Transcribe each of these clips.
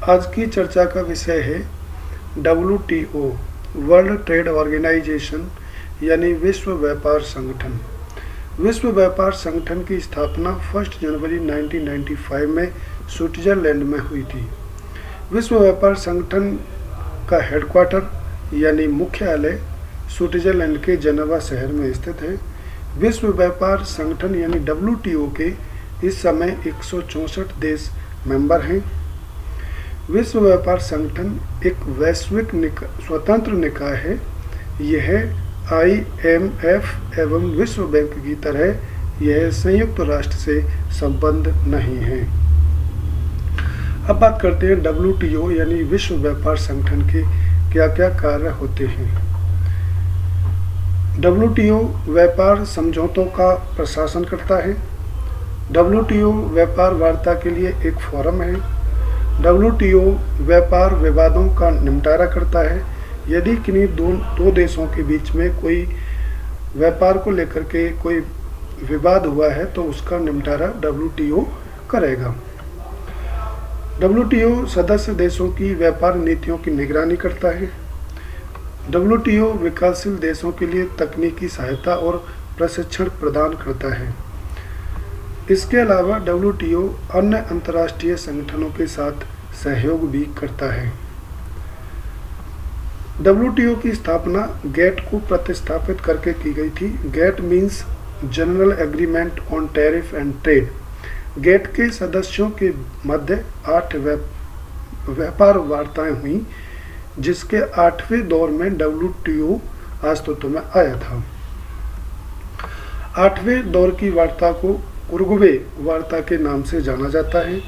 आज की चर्चा का विषय है WTO, वर्ल्ड ट्रेड ऑर्गेनाइजेशन यानी विश्व व्यापार संगठन। विश्व व्यापार संगठन की स्थापना 1 जनवरी 1995 में स्विट्जरलैंड में हुई थी। विश्व व्यापार संगठन का हेडक्वार्टर यानी मुख्यालय स्विट्जरलैंड के जेनेवा शहर में स्थित है। विश्व व्यापार संगठन यानी WTO के इस समय 164 देश मेंबर हैं। विश्व व्यापार संगठन एक वैश्विक स्वतंत्र निकाय है। यह IMF एवं विश्व बैंक की तरह यह संयुक्त राष्ट्र से संबद्ध नहीं है। अब बात करते हैं WTO यानी विश्व व्यापार संगठन के क्या क्या कार्य होते हैं। WTO व्यापार समझौतों का प्रशासन करता है। WTO व्यापार वार्ता के लिए एक फोरम है। WTO व्यापार विवादों का निपटारा करता है। यदि किन्हीं दो देशों के बीच में कोई व्यापार को लेकर के कोई विवाद हुआ है तो उसका निपटारा WTO करेगा। WTO सदस्य देशों की व्यापार नीतियों की निगरानी करता है। WTO विकासशील देशों के लिए तकनीकी सहायता और प्रशिक्षण प्रदान करता है। इसके अलावा WTO अन्य अंतर्राष्ट्रीय संगठनों के साथ सहयोग भी करता है। WTO की स्थापना GATT को प्रतिस्थापित करके की गई थी। GATT means general agreement on tariff and trade. GATT के सदस्यों के मध्य 8 व्यापार वार्ताएं हुई, जिसके 8वें दौर में WTO अस्तित्व में आया था। 8वें दौर की वार्ता को उरुग्वे वार्ता के नाम से जाना जाता है।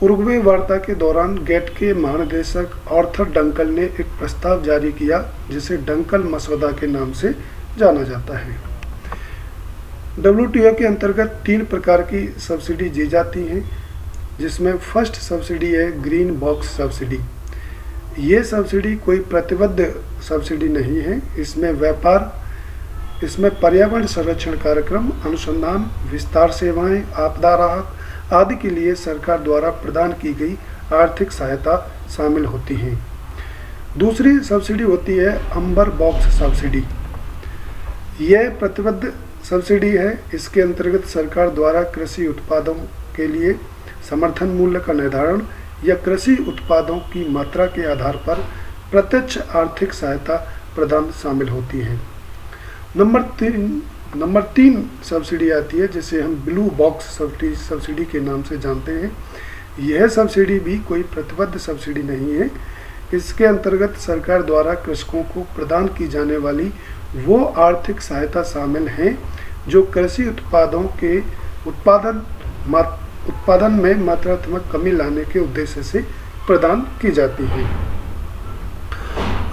उरुग्वे वार्ता के दौरान GATT के महानिदेशक आर्थर डंकल ने एक प्रस्ताव जारी किया, जिसे डंकल मसौदा के नाम से जाना जाता है। WTO के अंतर्गत 3 प्रकार की सब्सिडी दी जाती हैं, जिसमें फर्स्ट सब्सिडी है ग्रीन बॉक्स सब्सिडी। ये सब्सिडी कोई प्रतिबद्ध सब्सिडी नहीं है। इसमें पर्यावरण संरक्षण कार्यक्रम, अनुसंधान, विस्तार सेवाएं, आपदा राहत आदि के लिए सरकार द्वारा प्रदान की गई आर्थिक सहायता शामिल होती है। दूसरी सब्सिडी होती है अम्बर बॉक्स सब्सिडी। यह प्रतिबद्ध सब्सिडी है। इसके अंतर्गत सरकार द्वारा कृषि उत्पादों के लिए समर्थन मूल्य का निर्धारण या कृषि उत्पादों की मात्रा के आधार पर प्रत्यक्ष आर्थिक सहायता प्रदान शामिल होती है। नंबर 3 सब्सिडी आती है, जिसे हम ब्लू बॉक्स सब्सिडी के नाम से जानते हैं। यह सब्सिडी भी कोई प्रतिबद्ध सब्सिडी नहीं है। इसके अंतर्गत सरकार द्वारा कृषकों को प्रदान की जाने वाली वो आर्थिक सहायता शामिल है जो कृषि उत्पादों के उत्पादन में मात्रात्मक कमी लाने के उद्देश्य से प्रदान की जाती है।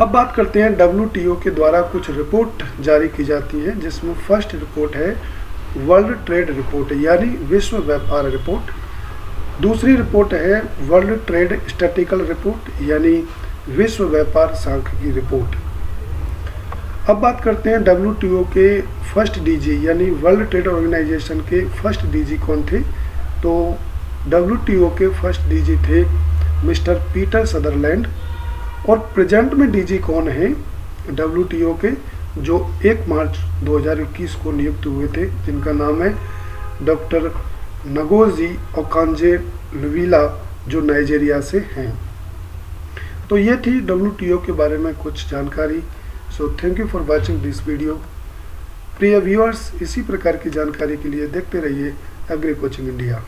अब बात करते हैं WTO के द्वारा कुछ रिपोर्ट जारी की जाती है, जिसमें फर्स्ट रिपोर्ट है वर्ल्ड ट्रेड रिपोर्ट यानी विश्व व्यापार रिपोर्ट। दूसरी रिपोर्ट है वर्ल्ड ट्रेड स्टैटिस्टिकल रिपोर्ट यानी विश्व व्यापार सांख्यिकी रिपोर्ट। अब बात करते हैं WTO के फर्स्ट DG यानी वर्ल्ड ट्रेड ऑर्गेनाइजेशन के फर्स्ट DG कौन थे। तो WTO के फर्स्ट DG थे मिस्टर पीटर सदरलैंड। और प्रेजेंट में DG कौन है WTO के, जो 1 मार्च 2021 को नियुक्त हुए थे, जिनका नाम है डॉक्टर नगोजी ओकांजे-इवेलुवा, जो नाइजीरिया से हैं। तो ये थी WTO के बारे में कुछ जानकारी। So thank you for watching this video. प्रिय व्यूअर्स, इसी प्रकार की जानकारी के लिए देखते रहिए एग्री कोचिंग इंडिया।